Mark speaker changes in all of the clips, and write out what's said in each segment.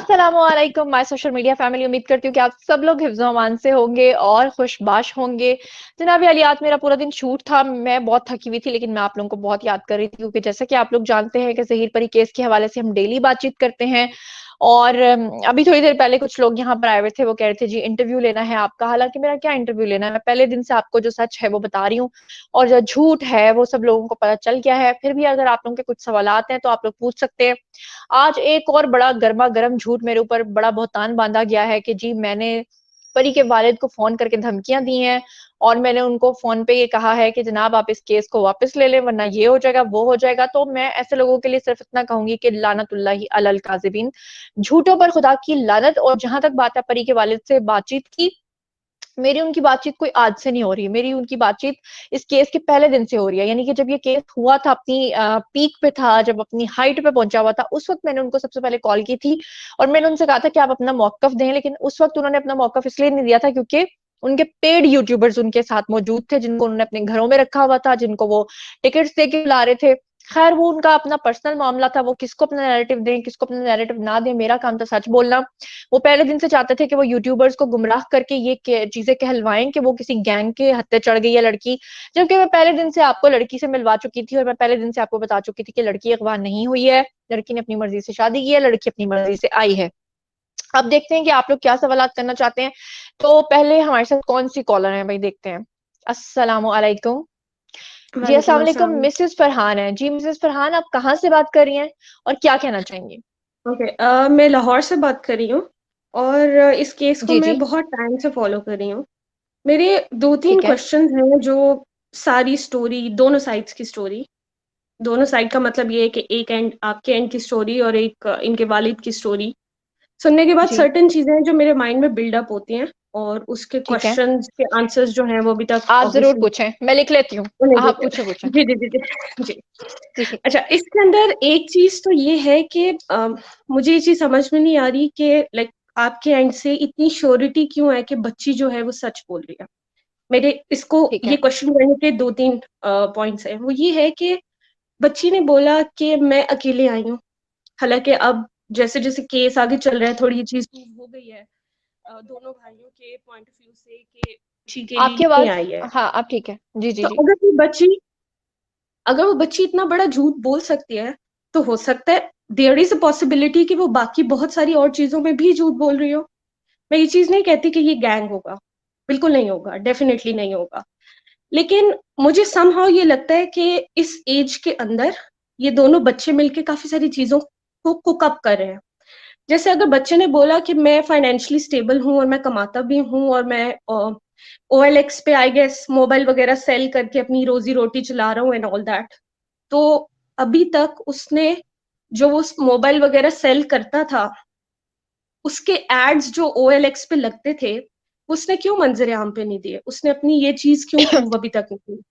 Speaker 1: अस्सलामुअलैकुम my social media family. उम्मीद करती हूँ कि आप सब लोग हिफ्ज़ अमान से होंगे और खुशबाश होंगे। जनाब अली, आज मेरा पूरा दिन शूट था। मैं बहुत थकी हुई थी, लेकिन मैं आप लोगों को बहुत याद कर रही थी, क्योंकि जैसा कि आप लोग जानते हैं कि ज़हीर परी केस के हवाले से हम डेली बातचीत करते हैं। और अभी थोड़ी देर पहले कुछ लोग यहाँ पर आए हुए थे, वो कह रहे थे जी इंटरव्यू लेना है आपका। हालांकि मेरा क्या इंटरव्यू लेना है, मैं पहले दिन से आपको जो सच है वो बता रही हूँ, और जो झूठ है वो सब लोगों को पता चल गया है। फिर भी अगर आप लोगों के कुछ सवालात हैं तो आप लोग पूछ सकते हैं। आज एक और बड़ा गर्मा गर्म झूठ मेरे ऊपर बड़ा बहुतान बांधा गया है कि जी मैंने परी के वालिद को फोन करके धमकियां दी हैं, और मैंने उनको फोन पे ये कहा है कि जनाब आप इस केस को वापस ले लें, वरना ये हो जाएगा वो हो जाएगा। तो मैं ऐसे लोगों के लिए सिर्फ इतना कहूंगी कि लानतुल्लाहि अलल काज़िबीन, झूठों पर खुदा की लानत। और जहां तक बात है परी के वालिद से बातचीत की, मेरी उनकी बातचीत कोई आज से नहीं हो रही। मेरी उनकी बातचीत इस केस के पहले दिन से हो रही है। यानी कि जब ये केस हुआ था, अपनी पीक पे था, जब अपनी हाइट पे पहुंचा हुआ था, उस वक्त मैंने उनको सबसे पहले कॉल की थी और मैंने उनसे कहा था कि आप अपना मौकफ दें। लेकिन उस वक्त उन्होंने अपना मौकफ इसलिए नहीं दिया था क्योंकि उनके पेड यूट्यूबर्स उनके साथ मौजूद थे, जिनको उन्होंने अपने घरों में रखा हुआ था, जिनको वो टिकट्स दे के बुला रहे थे। खैर, वो उनका अपना पर्सनल मामला था, वो किसको अपना नैरेटिव दें किसको अपना नैरेटिव ना दें, मेरा काम था सच बोलना। वो पहले दिन से चाहते थे कि वो यूट्यूबर्स को गुमराह करके ये चीजें कहलवाएं कि वो किसी गैंग के हत्थे चढ़ गई है लड़की, जबकि मैं पहले दिन से आपको लड़की से मिलवा चुकी थी और मैं पहले दिन से आपको बता चुकी थी कि लड़की अगवा नहीं हुई है। लड़की ने अपनी मर्जी से शादी की है, लड़की अपनी मर्जी से आई है। अब देखते हैं कि आप लोग क्या सवाल करना चाहते हैं। तो पहले हमारे साथ कौन सी कॉलर है भाई, देखते हैं। अस्सलाम वालेकुम। जी अस्सलाम
Speaker 2: वालेकुम
Speaker 1: वालेकुम,
Speaker 2: अस्सलाम।
Speaker 1: मिसेस फरहान है जी। मिसेस फरहान, आप कहाँ से बात कर रही हैं और क्या कहना चाहेंगी?
Speaker 2: ओके, मैं लाहौर से बात कर रही हूँ और इस केस को
Speaker 1: जी
Speaker 2: मैं
Speaker 1: जी।
Speaker 2: बहुत टाइम से फॉलो कर रही हूँ। मेरे दो तीन
Speaker 1: ठीक है।
Speaker 2: क्वेश्चंस हैं जो सारी स्टोरी, दोनों साइड्स की स्टोरी, दोनों साइड का मतलब ये है कि एक एंड आपके एंड की स्टोरी और एक इनके वालिद की स्टोरी सुनने के बाद
Speaker 1: जी।
Speaker 2: सर्टेन चीजें हैं जो मेरे माइंड में बिल्डअप होती हैं और उसके
Speaker 1: ठीक है,
Speaker 2: क्वेश्चंस के आंसर्स जो हैं वो अभी तक
Speaker 1: आप जरूर
Speaker 2: ऑब्वियसली
Speaker 1: पूछें, मैं लिख लेती हूँ।
Speaker 2: उन्हें
Speaker 1: आप
Speaker 2: देते
Speaker 1: पूछे पूछे।
Speaker 2: हैं। जी जी जी जी जी।
Speaker 1: ठीक है।
Speaker 2: अच्छा, इसके अंदर एक चीज तो ये है कि मुझे ये चीज समझ में नहीं आ रही कि लाइक आपके एंड से इतनी श्योरिटी क्यों है कि बच्ची जो है वो सच बोल रही है। मेरे इसको
Speaker 1: ठीक
Speaker 2: ये
Speaker 1: है।
Speaker 2: क्वेश्चन करने के दो तीन पॉइंट्स हैं। वो ये है कि बच्ची ने बोला कि मैं अकेले आई हूँ। हालांकि अब जैसे जैसे केस आगे चल रहा है थोड़ी ये चीज प्रूव हो गई है दोनों भाइयों के पॉइंट ऑफ व्यू से कि बच्ची के लिए
Speaker 1: आपकी
Speaker 2: नहीं
Speaker 1: आवाज,
Speaker 2: आई है।
Speaker 1: हाँ आप ठीक है। जी जी
Speaker 2: तो
Speaker 1: जी।
Speaker 2: अगर वो बच्ची इतना बड़ा झूठ बोल सकती है तो हो सकता है देयर इज अ पॉसिबिलिटी कि वो बाकी बहुत सारी और चीजों में भी झूठ बोल रही हो। मैं ये चीज नहीं कहती कि ये गैंग होगा, बिल्कुल नहीं होगा, डेफिनेटली नहीं होगा। लेकिन मुझे समहाउ ये लगता है कि इस एज के अंदर ये दोनों बच्चे मिलके काफी सारी चीजों को कुक अप कर रहे हैं। जैसे अगर बच्चे ने बोला कि मैं फाइनेंशियली स्टेबल हूँ और मैं कमाता भी हूँ और मैं OLX पे आई गेस मोबाइल वगैरह सेल करके अपनी रोजी रोटी चला रहा हूँ एंड ऑल दैट, तो अभी तक उसने जो वो मोबाइल वगैरह सेल करता था उसके एड्स जो OLX पे लगते थे उसने क्यों मंजर आम पे नहीं दिए, उसने अपनी ये चीज क्यों प्रूव अभी तक नहीं की।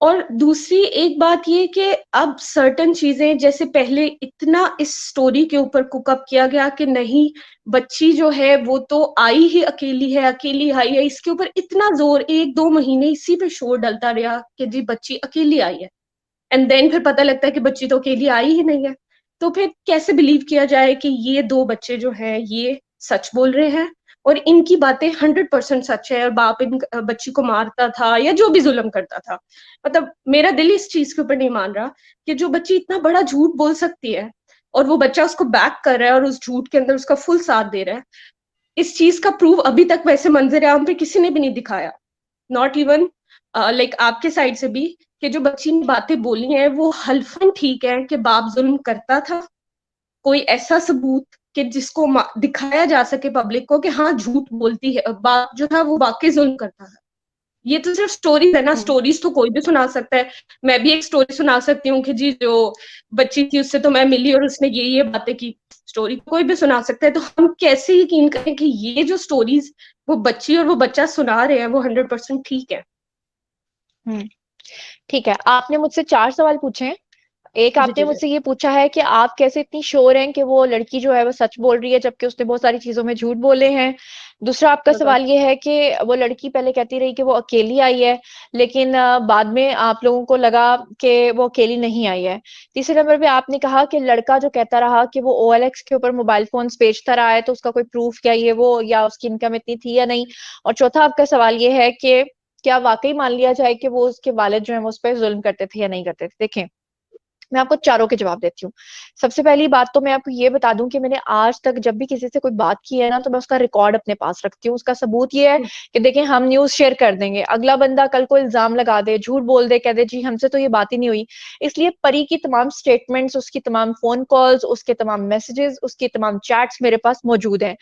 Speaker 2: और दूसरी एक बात ये कि अब सर्टन चीजें जैसे पहले इतना इस स्टोरी के ऊपर कुकअप किया गया कि नहीं बच्ची जो है वो तो आई ही अकेली है, अकेली आई है, इसके ऊपर इतना जोर एक दो महीने इसी पे शोर डलता रहा कि जी बच्ची अकेली आई है। एंड देन फिर पता लगता है कि बच्ची तो अकेली आई ही नहीं है। तो फिर कैसे बिलीव किया जाए कि ये दो बच्चे जो हैं ये सच बोल रहे हैं और इनकी बातें 100% सच है और बाप इन बच्ची को मारता था या जो भी जुल्म करता था। मतलब मेरा दिल इस चीज के ऊपर नहीं मान रहा कि जो बच्ची इतना बड़ा झूठ बोल सकती है और वो बच्चा उसको बैक कर रहा है और उस झूठ के अंदर उसका फुल साथ दे रहा है। इस चीज का प्रूफ अभी तक वैसे मंजर आम पे किसी ने भी नहीं दिखाया, नॉट इवन लाइक आपके साइड से भी, कि जो बच्ची ने बातें बोली हैं वो हल्फन ठीक है कि बाप जुल्म करता था। कोई ऐसा सबूत कि जिसको दिखाया जा सके पब्लिक को कि हाँ झूठ बोलती है, बाप जो था वो वाकई जुल्म करता था। ये तो सिर्फ स्टोरीज है ना,
Speaker 1: हम्म।
Speaker 2: स्टोरीज तो कोई भी सुना सकता है। मैं भी एक स्टोरी सुना सकती हूँ कि जी जो बच्ची थी उससे तो मैं मिली और उसने ये बातें की। स्टोरी कोई भी सुना सकता है। तो हम कैसे यकीन करें कि ये जो स्टोरीज वो बच्ची और वो बच्चा सुना रहे हैं वो 100% ठीक है।
Speaker 1: हम्म। ठीक है, आपने मुझसे 4 सवाल पूछे हैं। एक
Speaker 2: जी
Speaker 1: आपने
Speaker 2: जी जी।
Speaker 1: मुझसे ये पूछा है कि आप कैसे इतनी श्योर हैं कि वो लड़की जो है वो सच बोल रही है जबकि उसने बहुत सारी चीजों में झूठ बोले हैं। दूसरा आपका
Speaker 2: बताओ।
Speaker 1: सवाल ये है कि वो लड़की पहले कहती रही कि वो अकेली आई है, लेकिन बाद में आप लोगों को लगा कि वो अकेली नहीं आई है। तीसरे नंबर पे आपने कहा कि लड़का जो कहता रहा कि वो OLX के ऊपर मोबाइल फोन्स बेचता रहा है, तो उसका कोई प्रूफ क्या ये वो, या उसकी इनकम इतनी थी या नहीं। और चौथा आपका सवाल ये है कि क्या वाकई मान लिया जाए कि वो उसके वालिद जो है वो उस पर जुल्म करते थे या नहीं करते थे। देखें, मैं आपको चारों के जवाब देती हूँ। सबसे पहली बात तो मैं आपको ये बता दूं कि मैंने आज तक जब भी किसी से कोई बात की है ना, तो मैं उसका रिकॉर्ड अपने पास रखती हूँ। उसका सबूत ये है कि देखें, हम न्यूज़ शेयर कर देंगे, अगला बंदा कल को इल्जाम लगा दे, झूठ बोल दे, कह दे जी हमसे तो ये बात ही नहीं हुई। इसलिए परी की तमाम स्टेटमेंट्स, उसकी तमाम फोन कॉल्स, उसके तमाम मैसेजेस, उसकी तमाम चैट्स मेरे पास मौजूद हैं।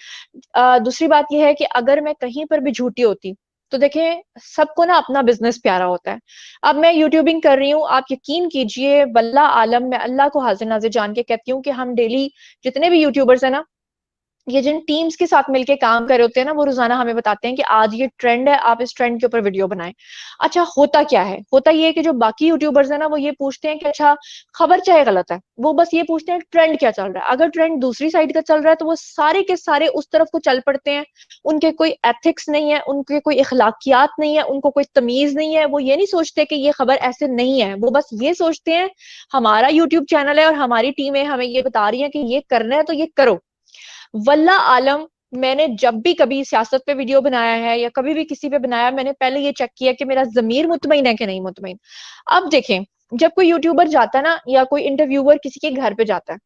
Speaker 1: दूसरी बात यह है कि अगर मैं कहीं पर भी झूठी होती, तो देखें, सबको ना अपना बिजनेस प्यारा होता है। अब मैं यूट्यूबिंग कर रही हूँ, आप यकीन कीजिए, वल्लाह आलम, मैं अल्लाह को हाजिर नाजिर जान के कहती हूँ कि हम डेली जितने भी यूट्यूबर्स हैं ना, ये जिन टीम्स के साथ मिलके काम कर रहे होते हैं ना, वो रोजाना हमें बताते हैं कि आज ये ट्रेंड है, आप इस ट्रेंड के ऊपर वीडियो बनाएं। अच्छा, होता क्या है? होता ये है कि जो बाकी यूट्यूबर्स है ना, वो ये पूछते हैं कि अच्छा, खबर चाहे गलत है, वो बस ये पूछते हैं ट्रेंड क्या चल रहा है। अगर ट्रेंड दूसरी साइड का चल रहा है, तो वो सारे के सारे उस तरफ को चल पड़ते हैं। उनके कोई एथिक्स नहीं है, उनके कोई इखलाकियात नहीं है, उनको कोई तमीज नहीं है। वो ये नहीं सोचते कि ये खबर ऐसे नहीं है, वो बस ये सोचते हैं हमारा यूट्यूब चैनल है और हमारी टीम है, हमें ये बता रही है कि ये करना है तो ये करो। वल्ला आलम, मैंने जब भी कभी सियासत पे वीडियो बनाया है या कभी भी किसी पे बनाया, मैंने पहले ये चेक किया कि मेरा जमीर मुतमईन है कि नहीं मुतमईन। अब देखें, जब कोई यूट्यूबर जाता है ना, या कोई इंटरव्यूअर किसी के घर पे जाता है,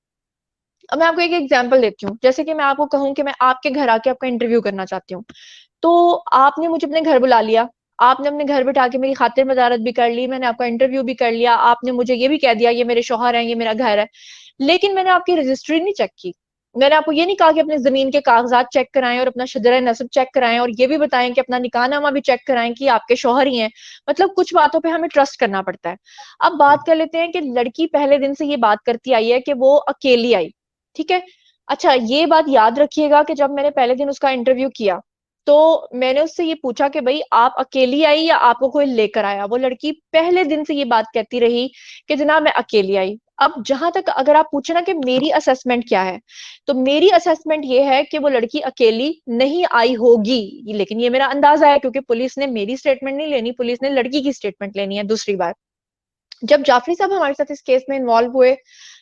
Speaker 1: अब मैं आपको एक एग्जांपल देती हूँ। जैसे कि मैं आपको कहूँ कि मैं आपके घर आके आपका इंटरव्यू करना चाहती हूँ, तो आपने मुझे अपने घर बुला लिया, आपने अपने घर बैठा के मेरी खातिर मदारत भी कर ली, मैंने आपका इंटरव्यू भी कर लिया, आपने मुझे ये भी कह दिया ये मेरे शौहर हैं, ये मेरा घर है, लेकिन मैंने आपकी रजिस्ट्री नहीं चेक की। मैंने आपको ये नहीं कहा कि अपने जमीन के कागजात चेक कराएं और अपना शजर नस्ब चेक कराएं, और ये भी बताएं कि अपना निकाहनामा भी चेक कराएं कि आपके शौहर ही हैं। मतलब कुछ बातों पे हमें ट्रस्ट करना पड़ता है। अब बात कर लेते हैं कि लड़की पहले दिन से ये बात करती आई है कि वो अकेली आई, ठीक है। अच्छा, ये बात याद रखिएगा कि जब मैंने पहले दिन उसका इंटरव्यू किया, तो मैंने उससे ये पूछा कि भाई आप अकेली आई या आपको कोई लेकर आया। वो लड़की पहले दिन से ये बात कहती रही कि जनाब मैं अकेली आई। अब जहां तक अगर आप पूछे ना कि मेरी असेसमेंट क्या है, तो मेरी असेसमेंट ये है कि वो लड़की अकेली नहीं आई होगी, लेकिन ये मेरा अंदाजा है क्योंकि पुलिस ने मेरी स्टेटमेंट नहीं लेनी, पुलिस ने लड़की की स्टेटमेंट लेनी है। दूसरी बात, जब जाफरी साहब हमारे साथ इस केस में इन्वॉल्व हुए,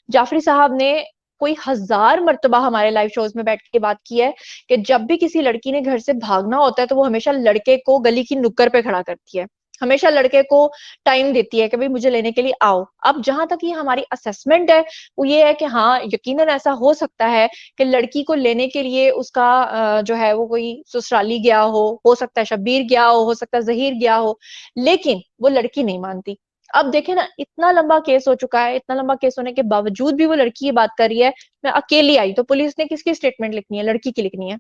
Speaker 1: जाफरी साहब ने कोई 1000 मर्तबा हमारे लाइव शोज में बैठ के बात की है कि जब भी किसी लड़की ने घर से भागना होता है, तो वो हमेशा लड़के को गली की नुक्कड़ पे खड़ा करती है, हमेशा लड़के को टाइम देती है कि भाई मुझे लेने के लिए आओ। अब जहां तक ये हमारी असेसमेंट है, वो ये है कि हाँ, यकीनन ऐसा हो सकता है कि लड़की को लेने के लिए उसका जो है वो कोई ससुराली गया हो सकता है शब्बीर गया हो सकता है जहीर गया हो, लेकिन वो लड़की नहीं मानती। अब देखे ना, इतना लंबा केस हो चुका है, इतना लंबा केस होने के बावजूद भी वो लड़की ये बात कर रही है मैं अकेली आई, तो पुलिस ने किसकी स्टेटमेंट लिखनी है? लड़की की लिखनी है।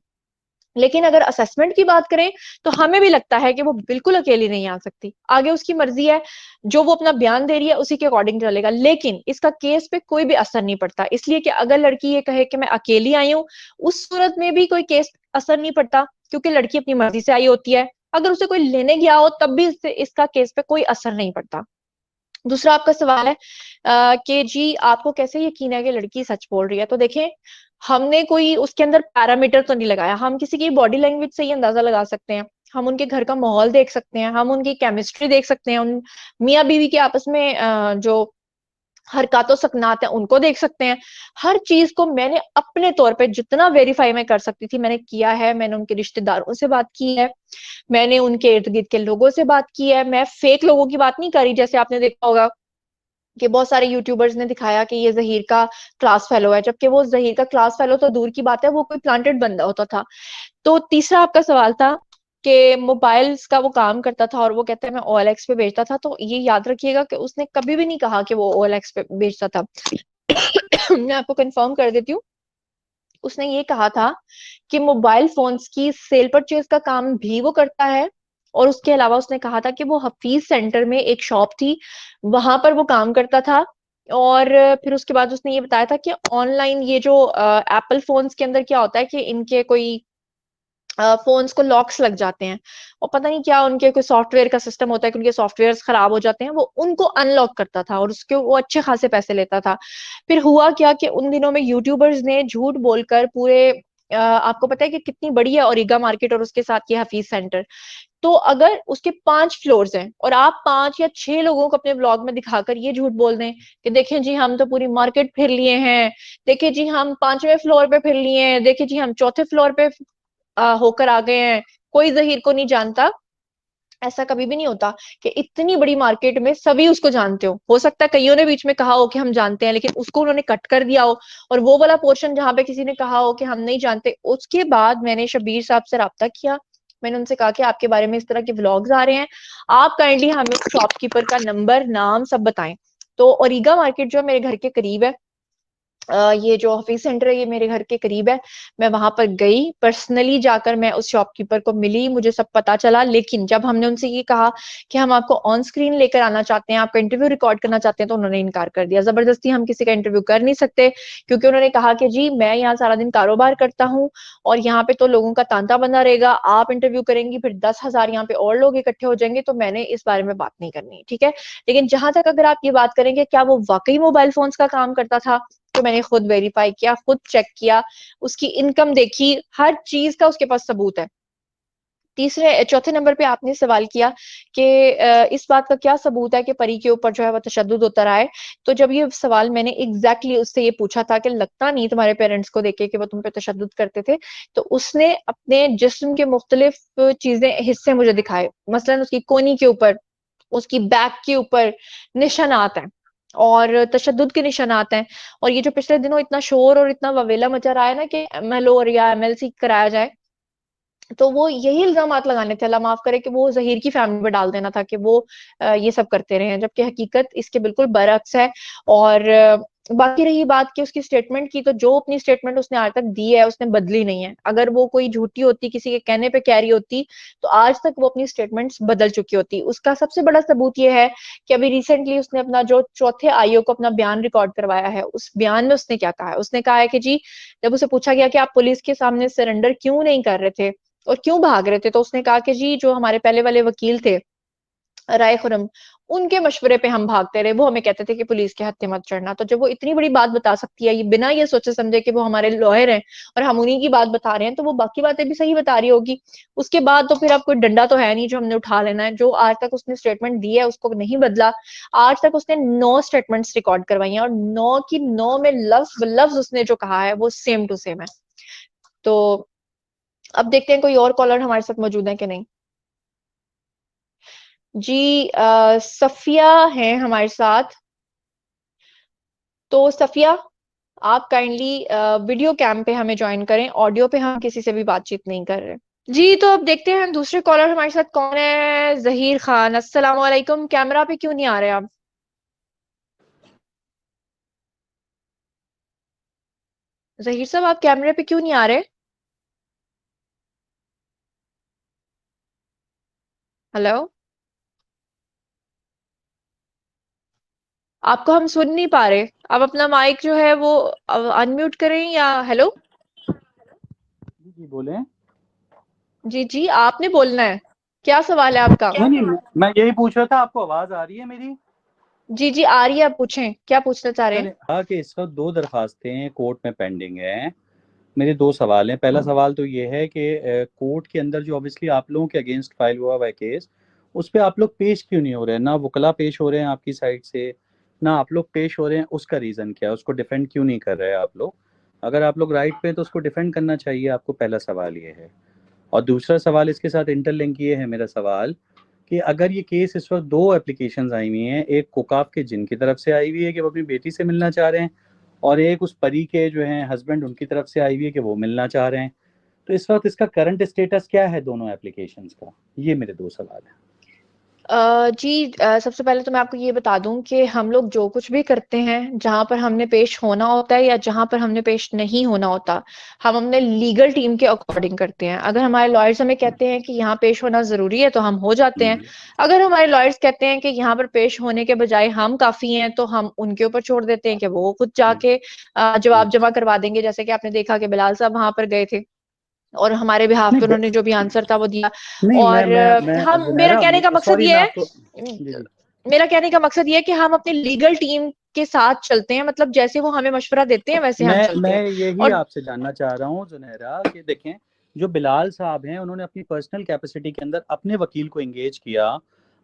Speaker 1: लेकिन अगर असेसमेंट की बात करें, तो हमें भी लगता है कि वो बिल्कुल अकेली नहीं आ सकती। आगे उसकी मर्जी है, जो वो अपना बयान दे रही है उसी के अकॉर्डिंग चलेगा, लेकिन इसका केस पे कोई भी असर नहीं पड़ता। इसलिए कि अगर लड़की ये कहे कि मैं अकेली आई हूँ, उस सूरत में भी कोई केस असर नहीं पड़ता, क्योंकि लड़की अपनी मर्जी से आई होती है। अगर उसे कोई लेने गया हो, तब भी इसका केस पे कोई असर नहीं पड़ता। दूसरा आपका सवाल है कि जी आपको कैसे यकीन है कि लड़की सच बोल रही है? तो देखें, हमने कोई उसके अंदर पैरामीटर तो नहीं लगाया, हम किसी की बॉडी लैंग्वेज से ही अंदाजा लगा सकते हैं, हम उनके घर का माहौल देख सकते हैं, हम उनकी केमिस्ट्री देख सकते हैं, उन मियाँ बीवी के आपस में जो हरकतों सकनात है उनको देख सकते हैं। हर चीज को मैंने अपने तौर पे जितना वेरीफाई मैं कर सकती थी मैंने किया है। मैंने उनके रिश्तेदारों से बात की है, मैंने उनके इर्द गिर्द के लोगों से बात की है। मैं फेक लोगों की बात नहीं करी, जैसे आपने देखा होगा कि बहुत सारे यूट्यूबर्स ने दिखाया कि ये जहीर का क्लास फेलो है, जबकि वो जहीर का क्लास फेलो तो दूर की बात है, वो कोई प्लांटेड बंदा होता था। तो तीसरा आपका सवाल था कि मोबाइल्स का वो काम करता था और वो कहते हैं मैं OLX पे बेचता था, तो ये याद रखिएगा कि उसने कभी भी नहीं कहा कि वो OLX पे बेचता था। मैं आपको कंफर्म कर देती हूँ, उसने ये कहा था कि मोबाइल फोन्स की सेल परचेज का काम भी वो करता है, और उसके अलावा उसने कहा था कि वो हफीज सेंटर में एक शॉप थी, वहां पर वो काम करता था। और फिर उसके बाद उसने ये बताया था कि ऑनलाइन ये जो एप्पल फोन्स के अंदर क्या होता है कि इनके कोई फोन्स को लॉक्स लग जाते हैं, और पता नहीं क्या उनके कोई सॉफ्टवेयर का सिस्टम होता है कि उनके सॉफ्टवेयर खराब हो जाते हैं, वो उनको अनलॉक करता था और उसके वो अच्छे खासे पैसे लेता था। फिर हुआ क्या कि उन दिनों में यूट्यूबर्स ने झूठ बोलकर पूरे आपको पता है कि कितनी बड़ी है ओरिगा मार्केट और उसके साथ ये हफीज सेंटर। तो अगर उसके 5 फ्लोर्स हैं और आप 5 या 6 लोगों को अपने ब्लॉग में दिखाकर ये झूठ बोल दें कि देखें जी हम तो पूरी मार्केट फिर लिए हैं, देखिए जी हम 5वें फ्लोर पे फिर लिए हैं, देखिए जी हम चौथे फ्लोर पे होकर आ गए हैं, कोई जहीर को नहीं जानता। ऐसा कभी भी नहीं होता कि इतनी बड़ी मार्केट में सभी उसको जानते हो सकता है कईयों ने बीच में कहा हो कि हम जानते हैं, लेकिन उसको उन्होंने कट कर दिया हो, और वो वाला पोर्शन जहां पे किसी ने कहा हो कि हम नहीं जानते, उसके बाद मैंने शबीर साहब से राब्ता किया। मैंने उनसे कहा कि आपके बारे में इस तरह के व्लॉग्स आ रहे हैं, आप काइंडली हमें शॉपकीपर का नंबर नाम सब बताएं। तो ओरिगा मार्केट जो है मेरे घर के करीब है, ये जो ऑफिस सेंटर है ये मेरे घर के करीब है। मैं वहां पर गई, पर्सनली जाकर मैं उस शॉपकीपर को मिली, मुझे सब पता चला। लेकिन जब हमने उनसे ये कहा कि हम आपको ऑन स्क्रीन लेकर आना चाहते हैं, आपका इंटरव्यू रिकॉर्ड करना चाहते हैं, तो उन्होंने इनकार कर दिया। जबरदस्ती हम किसी का इंटरव्यू कर नहीं सकते, क्योंकि उन्होंने कहा कि जी मैं यहाँ सारा दिन कारोबार करता हूँ और यहाँ पे तो लोगों का तांता बंधा रहेगा, आप इंटरव्यू करेंगी फिर 10,000 यहाँ पे और लोग इकट्ठे हो जाएंगे, तो मैंने इस बारे में बात नहीं करनी, ठीक है। लेकिन जहां तक अगर आप ये बात करेंगे क्या वो वाकई मोबाइल फोन्स का काम करता था, तो मैंने खुद वेरीफाई किया, खुद चेक किया, उसकी इनकम देखी, हर चीज का उसके पास सबूत है। तीसरे चौथे नंबर पे आपने सवाल किया कि इस बात का क्या सबूत है कि परी के ऊपर जो है वो तशद्दुद होता रहा है। तो जब ये सवाल मैंने एग्जैक्टली उससे ये पूछा था कि लगता नहीं तुम्हारे पेरेंट्स को देखे कि वो तुम पे तशद्दुद करते थे, तो उसने अपने जिस्म के मुख्तलिफ चीजें हिस्से मुझे दिखाए, मसलन उसकी कोनी के ऊपर, उसकी बैक के ऊपर निशानात हैं और तशद्दुद के निशानात हैं। और ये जो पिछले दिनों इतना शोर और इतना ववेला मचा रहा है ना कि एमएलओ और या एमएलसी कराया जाए, तो वो यही इल्जामात लगाने थे, अल्लाह माफ करे, कि वो जहीर की फैमिली पे डाल देना था कि वो ये सब करते रहे हैं, जबकि हकीकत इसके बिल्कुल बरअक्स है। और बाकी रही बात की उसकी स्टेटमेंट की, तो जो अपनी स्टेटमेंट उसने आज तक दी है उसने बदली नहीं है। अगर वो कोई झूठी होती, किसी के कहने पे कह रही होती, तो आज तक वो अपनी स्टेटमेंट्स बदल चुकी होती। उसका सबसे बड़ा सबूत ये है कि अभी रिसेंटली उसने अपना जो चौथे आईओ को अपना बयान रिकॉर्ड करवाया है, उस बयान में उसने क्या कहा है, उसने कहा है कि जी जब उसे पूछा गया कि आप पुलिस के सामने सरेंडर क्यों नहीं कर रहे थे और क्यों भाग रहे थे, तो उसने कहा कि जी जो हमारे पहले वाले वकील थे राय खुरम, उनके मशवरे पे हम भागते रहे, वो हमें कहते थे कि पुलिस के हत्थे मत चढ़ना। तो जब वो इतनी बड़ी बात बता सकती है ये बिना ये सोचे समझे कि वो हमारे लॉयर हैं और हम उन्हीं की बात बता रहे हैं, तो वो बाकी बातें भी सही बता रही होगी। उसके बाद तो फिर अब कोई डंडा तो है नहीं जो हमने उठा लेना है। जो आज तक उसने स्टेटमेंट दी है उसको नहीं बदला। आज तक उसने 9 स्टेटमेंट्स रिकॉर्ड करवाई हैं और 9 की 9 में लफ्ज ब लफ्ज उसने जो कहा है वो सेम टू सेम है। तो अब देखते हैं कोई और कॉलर हमारे साथ मौजूद है कि नहीं। जी सफिया हैं हमारे साथ। तो सफिया आप काइंडली वीडियो कैम पे हमें ज्वाइन करें, ऑडियो पे हम किसी से भी बातचीत नहीं कर रहे। जी तो अब देखते हैं दूसरे कॉलर हमारे साथ कौन है। जहीर खान, अस्सलाम वालेकुम। कैमरा पे क्यों नहीं आ रहे आप? जहीर साहब आप कैमरे पे क्यों नहीं आ रहे? हेलो, आपको हम सुन नहीं पा रहे। आप अपना माइक जो है वो अनम्यूट करें या हेलो।
Speaker 3: जी जी बोले।
Speaker 1: जी जी आपने बोलना है, क्या सवाल है आपका?
Speaker 3: नहीं नहीं मैं यही पूछ रहा था, आपको आवाज आ रही है मेरी?
Speaker 1: जी जी आ रही है, आप पूछें क्या पूछना चाह रहे हैं।
Speaker 3: चले हाँ कि इस वक्त दो दरखास्तें कोर्ट में पेंडिंग हैं। मेरे दो सवाल हैं। पहला सवाल तो ये है कि कोर्ट के अंदर जो ऑब्वियसली आप लोगों के अगेंस्ट फाइल हुआ हुआ है केस, उस पर आप लोग पेश क्यों नहीं हो रहे हैं? ना वकला पेश हो रहे हैं आपकी साइड से, ना आप लोग पेश हो रहे हैं। उसका रीज़न क्या है? उसको डिफेंड क्यों नहीं कर रहे हैं आप लोग? अगर आप लोग राइट पे हैं तो उसको डिफेंड करना चाहिए आपको। पहला सवाल ये है। और दूसरा सवाल इसके साथ इंटरलिंक ये है मेरा सवाल, कि अगर ये केस इस वक्त दो एप्लीकेशंस आई हुई हैं, एक कोकाफ के जिन की तरफ से आई हुई है कि वो अपनी बेटी से मिलना चाह रहे हैं, और एक उस परी के जो हैं हस्बैंड उनकी तरफ से आई हुई है कि वो मिलना चाह रहे हैं, तो इस वक्त इसका करंट स्टेटस क्या है दोनों एप्लीकेशंस का? ये मेरे दो सवाल हैं।
Speaker 1: जी सबसे पहले तो मैं आपको ये बता दूं कि हम लोग जो कुछ भी करते हैं जहां पर हमने पेश होना होता है या जहां पर हमने पेश नहीं होना होता, हम अपने लीगल टीम के अकॉर्डिंग करते हैं। अगर हमारे लॉयर्स हमें कहते हैं कि यहाँ पेश होना जरूरी है तो हम हो जाते हैं।
Speaker 3: हम्म,
Speaker 1: अगर हमारे लॉयर्स कहते हैं कि यहाँ पर पेश होने के बजाय हम काफी हैं, तो हम उनके ऊपर छोड़ देते हैं कि वो खुद
Speaker 3: हम्म,
Speaker 1: जाके
Speaker 3: हम्म,
Speaker 1: जवाब जमा करवा देंगे। जैसे कि आपने देखा कि बिलाल साहब वहां पर गए थे, और हमारे बिहाफ
Speaker 3: नहीं
Speaker 1: पे उन्होंने जो भी आंसर था वो दिया।
Speaker 3: नहीं
Speaker 1: और
Speaker 3: मैं
Speaker 1: हम मेरा
Speaker 3: जुनैरा,
Speaker 1: कहने का मकसद
Speaker 3: सॉरी
Speaker 1: ये
Speaker 3: मैं
Speaker 1: है,
Speaker 3: आपको, जी जी,
Speaker 1: मेरा कहने का मकसद ये है कि हम अपनी लीगल टीम के साथ चलते हैं, मतलब जैसे वो हमें मशवरा देते हैं वैसे हम चलते
Speaker 3: मैं
Speaker 1: हैं।
Speaker 3: यही
Speaker 1: और
Speaker 3: आपसे जानना चाह रहा हूँ जुनैरा कि देखें, जो बिलाल साहब हैं उन्होंने अपनी पर्सनल कैपेसिटी के अंदर अपने वकील को एंगेज किया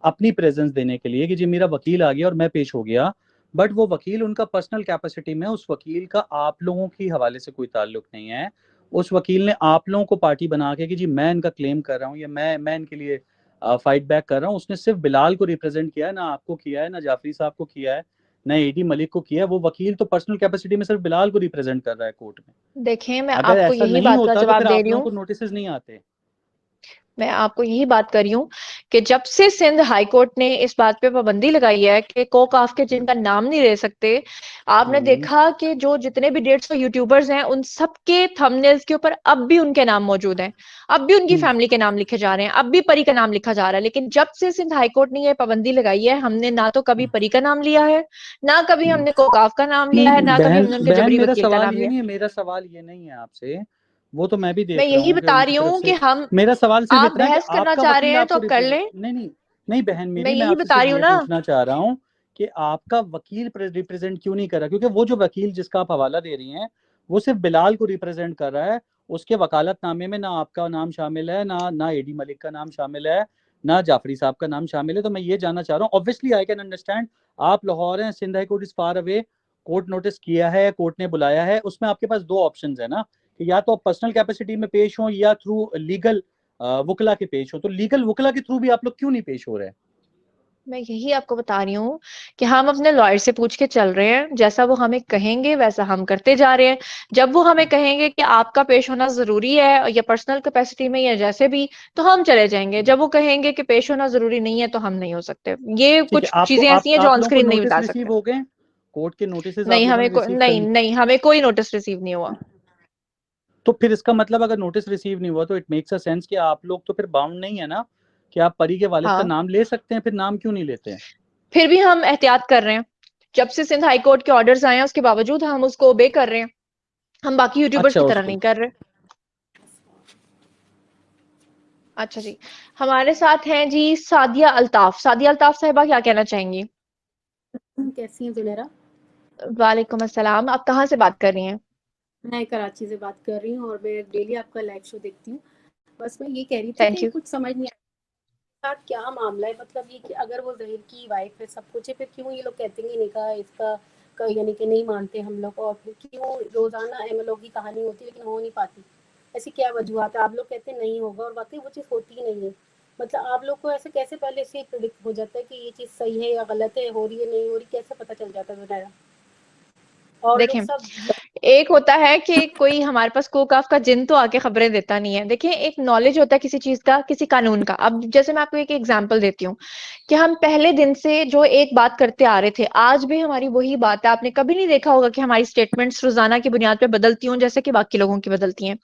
Speaker 3: अपनी प्रेजेंस देने के लिए कि जी मेरा वकील आ गया और मैं पेश हो गया, बट वो वकील उनका पर्सनल कैपेसिटी में, उस वकील का आप लोगों के हवाले से कोई ताल्लुक नहीं है। उस वकील ने आप लोगों को पार्टी बना के कि जी मैं इनका क्लेम कर रहा हूँ या मैं इनके लिए फाइट बैक कर रहा हूँ, उसने सिर्फ बिलाल को रिप्रेजेंट किया है, ना आपको किया है, ना जाफरी साहब को किया है, ना एडी मलिक को किया है। वो वकील तो पर्सनल कैपेसिटी में सिर्फ बिलाल को रिप्रेजेंट कर रहा है कोर्ट में।
Speaker 1: देखें, मैं
Speaker 3: अगर
Speaker 1: आपको
Speaker 3: ऐसा
Speaker 1: यही
Speaker 3: नहीं
Speaker 1: बात का
Speaker 3: होता तो
Speaker 1: जवाब
Speaker 3: फिर
Speaker 1: दे
Speaker 3: आप
Speaker 1: रही
Speaker 3: लोगों
Speaker 1: हूँ,
Speaker 3: को नोटिस नहीं आते।
Speaker 1: मैं आपको यही बात कर रही हूँ कि जब से सिंध हाई कोर्ट ने इस बात पे पाबंदी लगाई है कि कोकाफ के जिनका नाम नहीं ले सकते, आपने
Speaker 3: हम्म।
Speaker 1: देखा कि जो जितने भी 150 यूट्यूबर्स हैं उन सबके थंबनेल्स के ऊपर अब भी उनके नाम मौजूद हैं, अब भी उनकी
Speaker 3: हम्म।
Speaker 1: फैमिली के नाम लिखे जा रहे हैं, अब भी परी का नाम लिखा जा रहा है। लेकिन जब से सिंध हाई कोर्ट ने ये पाबंदी लगाई है, हमने ना तो कभी परी का नाम लिया है, ना कभी हमने कोकाफ का नाम लिया है,
Speaker 3: नहीं
Speaker 1: ना कभी
Speaker 3: बहन,
Speaker 1: हमने उनके जबरी
Speaker 3: मेरा
Speaker 1: वकील का
Speaker 3: सवाल
Speaker 1: नाम
Speaker 3: ये
Speaker 1: लिया।
Speaker 3: नहीं है, मेरा सवाल ये नहीं है आपसे, वो तो मैं भी
Speaker 1: मैं
Speaker 3: देख रहा
Speaker 1: यही
Speaker 3: हूँ कि
Speaker 1: बता
Speaker 3: उनकी
Speaker 1: रही
Speaker 3: तरफ
Speaker 1: हूँ कि
Speaker 3: से।
Speaker 1: हम,
Speaker 3: मेरा सवाल सिर्फ
Speaker 1: आप
Speaker 3: इतना है कि
Speaker 1: बहस करना
Speaker 3: आपका
Speaker 1: चाह रहे
Speaker 3: वकील
Speaker 1: हैं तो
Speaker 3: आपको
Speaker 1: कर
Speaker 3: रिप्रेजेंट,
Speaker 1: लें।
Speaker 3: नहीं नहीं, नहीं बहन
Speaker 1: मैं
Speaker 3: मेरी, मैं
Speaker 1: यही
Speaker 3: आपसे
Speaker 1: बता
Speaker 3: सिर्फ
Speaker 1: रही हूँ
Speaker 3: ये
Speaker 1: ना।
Speaker 3: पूछना चाह रहा हूँ कि आपका वकील रिप्रेजेंट क्यों नहीं कर रहा, क्योंकि वो जो वकील जिसका आप हवाला दे रही हैं वो सिर्फ बिलाल को रिप्रेजेंट कर रहा है। उसके वकालतनामे में ना आपका नाम शामिल है, ना एडी मलिक का नाम शामिल है, ना जाफरी साहब का नाम शामिल है। तो मैं ये जानना चाह रहा हूँ, ऑब्वियसली आई कैन अंडरस्टैंड, आप लाहौर हैं, Sindh high court is far away, court notice किया है, कोर्ट ने बुलाया है, उसमें आपके पास दो ऑप्शंस है ना, कि या तो आप पर्सनल कैपेसिटी में पेश हो या थ्रू लीगल वकला के पेश हो। तो लीगल वकला के थ्रू भी आप लोग क्यों नहीं पेश हो रहे हैं?
Speaker 1: मैं यही आपको बता रही हूँ कि हम अपने लॉयर से पूछ के चल रहे हैं, जैसा वो हमें कहेंगे वैसा हम करते जा रहे हैं। जब वो हमें कहेंगे कि आपका पेश होना जरूरी है या पर्सनल कैपेसिटी में या जैसे भी, तो हम चले जाएंगे। जब वो कहेंगे कि पेश होना जरूरी नहीं है तो हम नहीं हो सकते। ये
Speaker 3: ठीक है,
Speaker 1: कुछ
Speaker 3: आपको
Speaker 1: चीजें ऐसी हैं जो
Speaker 3: आप
Speaker 1: ऑन
Speaker 3: लोगों को
Speaker 1: स्क्रीन नहीं
Speaker 3: नोटिस
Speaker 1: बता
Speaker 3: रिसीव
Speaker 1: सकते।
Speaker 3: हो गए, कोर्ट के नोटिस आप
Speaker 1: नहीं,
Speaker 3: लोगों ने रिसीव कर
Speaker 1: नहीं
Speaker 3: ली?
Speaker 1: नहीं, हमें कोई नोटिस रिसीव नहीं हुआ।
Speaker 3: तो फिर इसका मतलब अगर नोटिस रिसीव नहीं हुआ तो इट मेक्स अ सेंस कि आप लोग तो फिर बाउंड नहीं है ना, कि आप परी के वालिद का
Speaker 1: हाँ,
Speaker 3: नाम ले सकते हैं, फिर नाम क्यों नहीं लेते हैं?
Speaker 1: फिर भी हम एहतियात कर रहे हैं। जब से सिंध हाई कोर्ट के ऑर्डर्स आए हैं उसके बावजूद हम उसको ओबे कर रहे हैं। हम बाकी यूट्यूबर्स
Speaker 3: अच्छा
Speaker 1: की तरह
Speaker 3: उसको,
Speaker 1: नहीं कर रहे। अच्छा जी, हमारे साथ हैं जी सादिया अल्ताफ। सादिया अल्ताफ साहिबा क्या कहना चाहेंगी?
Speaker 4: कैसी हैं जुनेरा?
Speaker 1: वालेकुम अस्सलाम। आप कहाँ से बात कर रही हैं?
Speaker 4: मैं कराची से बात कर रही हूँ और मैं डेली आपका लाइव शो देखती हूँ। बस मैं ये कह रही थी
Speaker 1: थैंक
Speaker 4: कि
Speaker 1: यू।
Speaker 4: कुछ समझ नहीं आता क्या मामला है, मतलब ये कि अगर वो ज़हीर की वाइफ है, सब कुछ है, फिर क्यों ये लोग कहते हैं कि निकाह इसका यानी कि नहीं मानते हम लोग, और फिर क्यों रोज़ाना एमएलओ की कहानी होती है लेकिन हो नहीं पाती? ऐसी क्या वजूहत है? आप लोग कहते हैं नहीं होगा और वाकई वो चीज़ होती ही नहीं है। मतलब आप लोग को ऐसे कैसे पहले से प्रिडिक्ट हो जाता है कि ये चीज़ सही है या गलत है, हो रही है नहीं हो रही, कैसे पता चल जाता है जुनेरा? और लोग
Speaker 1: देखें,
Speaker 4: सब
Speaker 1: एक होता है कि कोई हमारे पास कोकाफ का जिन तो आके खबरें देता नहीं है। देखिए, एक नॉलेज होता है किसी चीज का, किसी कानून का। अब जैसे मैं आपको एक एग्जांपल देती हूँ कि हम पहले दिन से जो एक बात करते आ रहे थे, आज भी हमारी वही बात है। आपने कभी नहीं देखा होगा कि हमारी स्टेटमेंट्स रोजाना की बुनियाद पे बदलती हूँ जैसे कि बाकी लोगों की बदलती हैं।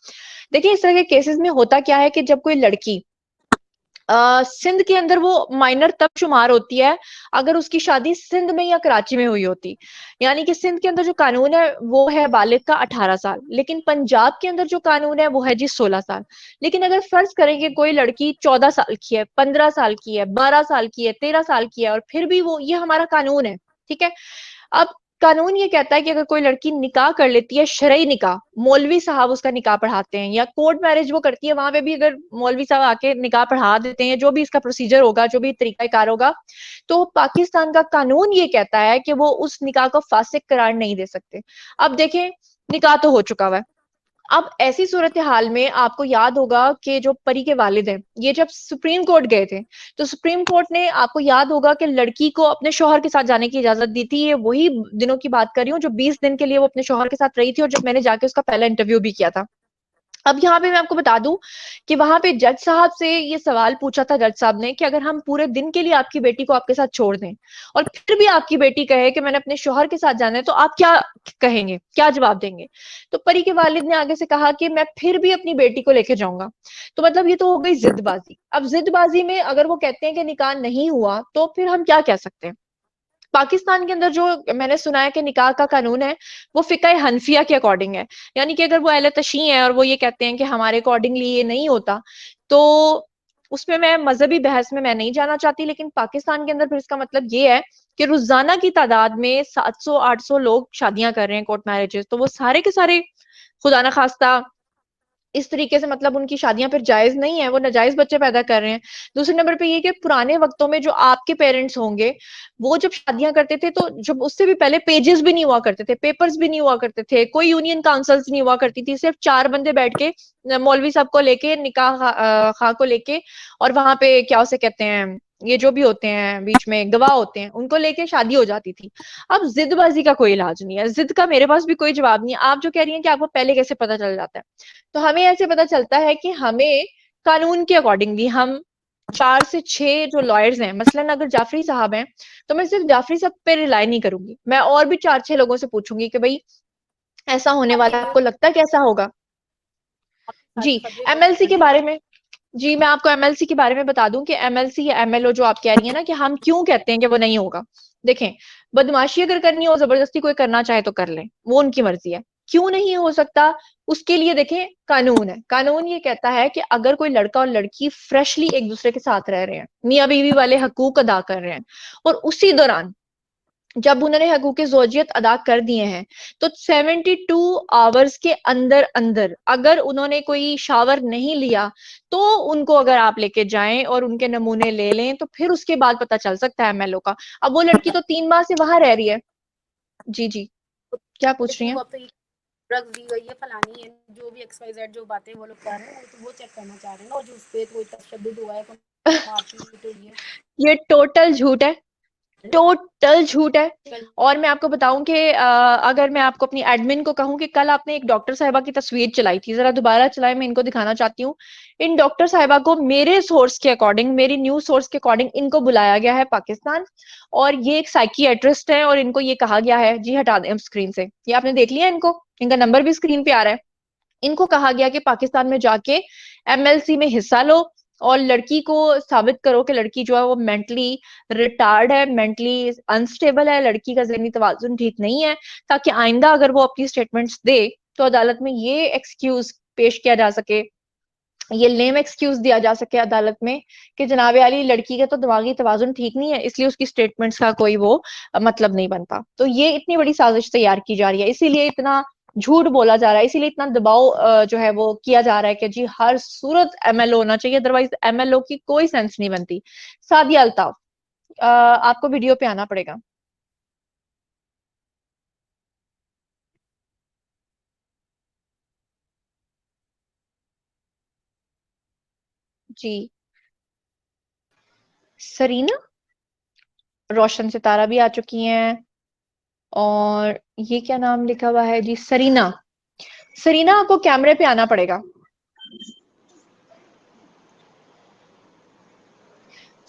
Speaker 1: देखिए, इस तरह के केसेस में होता क्या है कि जब कोई लड़की सिंध के अंदर, वो माइनर तब शुमार होती है अगर उसकी शादी सिंध में या कराची में हुई होती। यानी कि सिंध के अंदर जो कानून है वो है बालिग का 18 साल, लेकिन पंजाब के अंदर जो कानून है वो है जी 16 साल। लेकिन अगर फर्ज करें कि कोई लड़की 14 साल की है, 15 साल की है, 12 साल की है, 13 साल की है, और फिर भी वो, ये हमारा कानून है, ठीक है। अब कानून ये कहता है कि अगर कोई लड़की निकाह कर लेती है, शरई निकाह, मौलवी साहब उसका निकाह पढ़ाते हैं, या कोर्ट मैरिज वो करती है, वहां पे भी अगर मौलवी साहब आके निकाह पढ़ा देते हैं, जो भी इसका प्रोसीजर होगा, जो भी तरीकाकार होगा, तो पाकिस्तान का कानून ये कहता है कि वो उस निकाह को फासिक करार नहीं दे सकते। अब देखें, निकाह तो हो चुका हुआ है। अब ऐसी सूरत हाल में आपको याद होगा कि जो परी के वालिद हैं, ये जब सुप्रीम कोर्ट गए थे, तो सुप्रीम कोर्ट ने, आपको याद होगा कि लड़की को अपने शौहर के साथ जाने की इजाजत दी थी। ये वही दिनों की बात कर रही हूँ जो 20 दिन के लिए वो अपने शौहर के साथ रही थी, और जब मैंने जाके उसका पहला इंटरव्यू भी किया था। अब यहाँ पे मैं आपको बता दूं कि वहां पे जज साहब से ये सवाल पूछा था जज साहब ने कि अगर हम पूरे दिन के लिए आपकी बेटी को आपके साथ छोड़ दें और फिर भी आपकी बेटी कहे कि मैंने अपने शौहर के साथ जाना है, तो आप क्या कहेंगे, क्या जवाब देंगे? तो परी के वालिद ने आगे से कहा कि मैं फिर भी अपनी बेटी को लेके जाऊंगा। तो मतलब ये तो हो गई जिदबाजी। अब जिदबाजी में अगर वो कहते हैं कि निकाह नहीं हुआ, तो फिर हम क्या कह सकते हैं? पाकिस्तान के अंदर जो मैंने सुना है कि निकाह का कानून है वो फिका हनफिया के अकॉर्डिंग है, यानी कि अगर वो अहले तशी है और वो ये कहते हैं कि हमारे अकॉर्डिंगली ये नहीं होता, तो उसमें मैं मजहबी बहस में मैं नहीं जाना चाहती, लेकिन पाकिस्तान के अंदर फिर इसका मतलब ये है कि रोजाना की तादाद में 700-800 लोग शादियां कर रहे हैं, कोर्ट मैरिजेस, तो वो सारे के सारे खुदा न खास्ता इस तरीके से मतलब उनकी शादियां फिर जायज नहीं है, वो नाजायज बच्चे पैदा कर रहे हैं। दूसरे नंबर पे ये कि पुराने वक्तों में जो आपके पेरेंट्स होंगे वो जब शादियां करते थे तो जब उससे भी पहले पेजेस भी नहीं हुआ करते थे, पेपर्स भी नहीं हुआ करते थे, कोई यूनियन काउंसिल्स नहीं हुआ करती थी, सिर्फ 4 बंदे बैठ के मौलवी साहब को लेके निकाह खा को लेके और वहां पे क्या उसे कहते हैं, ये जो भी होते हैं बीच में गवाह होते हैं उनको लेके शादी हो जाती थी। अब जिदबाजी का कोई इलाज नहीं है, जिद का मेरे पास भी कोई जवाब नहीं है। आप जो कह रही हैं कि आपको पहले कैसे पता चल जाता है, तो हमें ऐसे पता चलता है कि हमें कानून के अकॉर्डिंगली हम 4 से 6 जो लॉयर्स हैं, मसलन अगर जाफरी साहब हैं तो मैं सिर्फ जाफरी साहब पे रिलाई नहीं करूंगी, मैं और भी 4-6 लोगों से पूछूंगी कि भाई ऐसा होने वाला है, आपको लगता है कैसा होगा। जी, एमएलसी के बारे में, जी मैं आपको एमएलसी के बारे में बता दूं कि एमएलसी या एमएलओ जो आप कह रही है ना कि हम क्यों कहते हैं कि वो नहीं होगा। देखें, बदमाशी अगर करनी हो, जबरदस्ती कोई करना चाहे तो कर ले, वो उनकी मर्जी है। क्यों नहीं हो सकता, उसके लिए देखें कानून है। कानून ये कहता है कि अगर कोई लड़का और लड़की फ्रेशली एक दूसरे के साथ रह रहे हैं, मियां बीवी वाले हकूक अदा कर रहे हैं, और उसी दौरान जब उन्होंने हकूक़ ज़ौजियत अदा कर दिए हैं तो 72 आवर्स के अंदर अंदर अगर उन्होंने कोई शावर नहीं लिया तो उनको अगर आप लेके जाएं और उनके नमूने ले लें तो फिर उसके बाद पता चल सकता है एमएलओ का। अब वो लड़की तो 3 माह से वहां रह रही है। जी जी, क्या पूछ रही हैं?
Speaker 4: अब तो ड्रग्स दी गई है, फलानी है, जो भी XYZ जो बातें वो लोग कर रहे हैं तो वो चेक करना चाह रहे हैं, और जो उस पे कोई तशद्दुद हुआ है, कोई मारपीट हुई है,
Speaker 1: ये टोटल झूठ है, टोटल झूठ है। और मैं आपको बताऊं कि अगर मैं आपको अपनी एडमिन को कहूं कि कल आपने एक डॉक्टर साहिबा की तस्वीर चलाई थी, जरा दोबारा चलाए, मैं इनको दिखाना चाहती हूँ। इन डॉक्टर साहिबा को मेरे सोर्स के अकॉर्डिंग, मेरी न्यूज सोर्स के अकॉर्डिंग इनको बुलाया गया है पाकिस्तान, और ये एक साइकियाट्रिस्ट है और इनको ये कहा गया है, जी हटा दें स्क्रीन से, ये आपने देख लिया इनको, इनका नंबर भी स्क्रीन पे आ रहा है। इनको कहा गया कि पाकिस्तान में जाके एमएलसी में हिस्सा लो और लड़की को साबित करो कि लड़की जो है वो मेंटली रिटार्ड है, मेंटली अनस्टेबल है, लड़की का ज़हनी तवाज़ुन ठीक नहीं है, ताकि आइंदा अगर वो अपनी स्टेटमेंट्स दे तो अदालत में ये एक्सक्यूज पेश किया जा सके, ये लेम एक्सक्यूज दिया जा सके अदालत में कि जनाब आली लड़की का तो दिमागी तवाजुन ठीक नहीं है, इसलिए उसकी स्टेटमेंट्स का कोई वो मतलब नहीं बनता। तो ये इतनी बड़ी साजिश तैयार की जा रही है, इसीलिए इतना झूठ बोला जा रहा है, इसीलिए इतना दबाव जो है वो किया जा रहा है कि जी हर सूरत एमएलओ होना चाहिए, अदरवाइज एमएलओ की कोई सेंस नहीं बनती। सादिया अल्ताफ, आपको वीडियो पे आना पड़ेगा। जी, सरीना, रोशन सितारा भी आ चुकी हैं, और ये क्या नाम लिखा हुआ है जी, सरीना। सरीना आपको कैमरे पे आना पड़ेगा।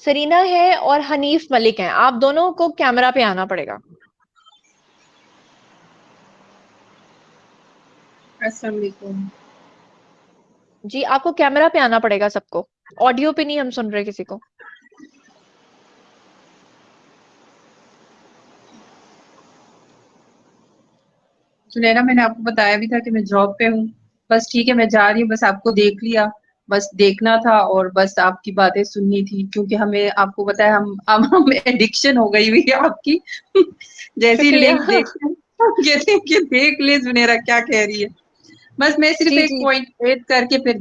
Speaker 1: सरीना है और हनीफ मलिक हैं, आप दोनों को कैमरा पे आना पड़ेगा।
Speaker 5: अस्सलाम वालेकुम।
Speaker 1: जी, आपको कैमरा पे आना पड़ेगा सबको, ऑडियो पे नहीं हम सुन रहे किसी को।
Speaker 5: सुनैना, मैंने आपको बताया भी था कि मैं जॉब पे हूँ। बस ठीक है, मैं जा रही हूँ, बस आपको देख लिया, बस देखना था और बस आपकी बातें सुननी थी, क्योंकि हमें आपको बताया हम एडिक्शन हो गई हुई है आपकी। जैसी
Speaker 1: शुक्रिया।
Speaker 5: लिंक देखते हैं कहते हैं कि देख ले सुनैना क्या कह रही है। बस मैं सिर्फ
Speaker 1: जी
Speaker 5: एक
Speaker 1: जी
Speaker 5: पॉइंट एड करके फिर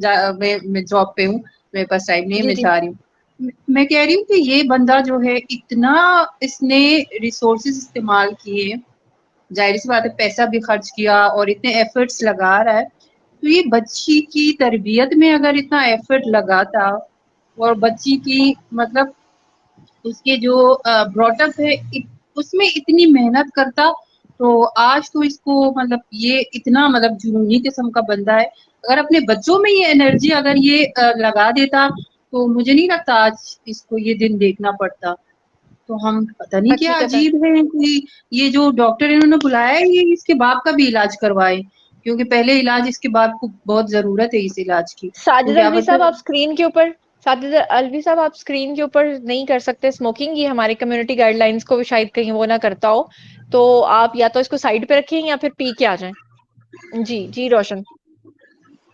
Speaker 5: मैं जॉब पे हूँ, मेरे पास टाइम नहीं है,
Speaker 1: जी
Speaker 5: मैं
Speaker 1: जी
Speaker 5: जा रही हूँ। मैं कह रही हूँ कि ये बंदा जो है इतना इसने रिसोर्सेज इस्तेमाल किए, जाहिर सी बात है पैसा भी खर्च किया और इतने एफर्ट्स लगा रहा है, तो ये बच्ची की तरबियत में अगर इतना एफर्ट लगाता और बच्ची की मतलब उसके जो ब्रॉटअप है उसमें इतनी मेहनत करता, तो आज तो इसको मतलब ये इतना मतलब जुनूनी किस्म का बंदा है। अगर अपने बच्चों में ये एनर्जी अगर ये लगा देता तो मुझे नहीं लगता आज इसको ये दिन देखना पड़ता। तो हम पता नहीं क्या
Speaker 1: हकीकत है।
Speaker 5: अजीब है कि ये जो डॉक्टर इन्होंने बुलाया है ये इसके बाप का भी इलाज करवाए, क्योंकि पहले इलाज इसके बाप को बहुत जरूरत है इस इलाज की,
Speaker 1: साजिद
Speaker 5: क्योंकि आप
Speaker 1: अली साहब,
Speaker 5: बच्चे
Speaker 1: आप स्क्रीन के ऊपर साजिद अलवी साहब, आप स्क्रीन के ऊपर नहीं कर सकते स्मोकिंग, ये हमारी कम्युनिटी गाइडलाइंस को भी शायद कहीं वो ना करता हो, तो आप या तो इसको साइड पे रखें या फिर पी के आ जाएं। जी जी रोशन।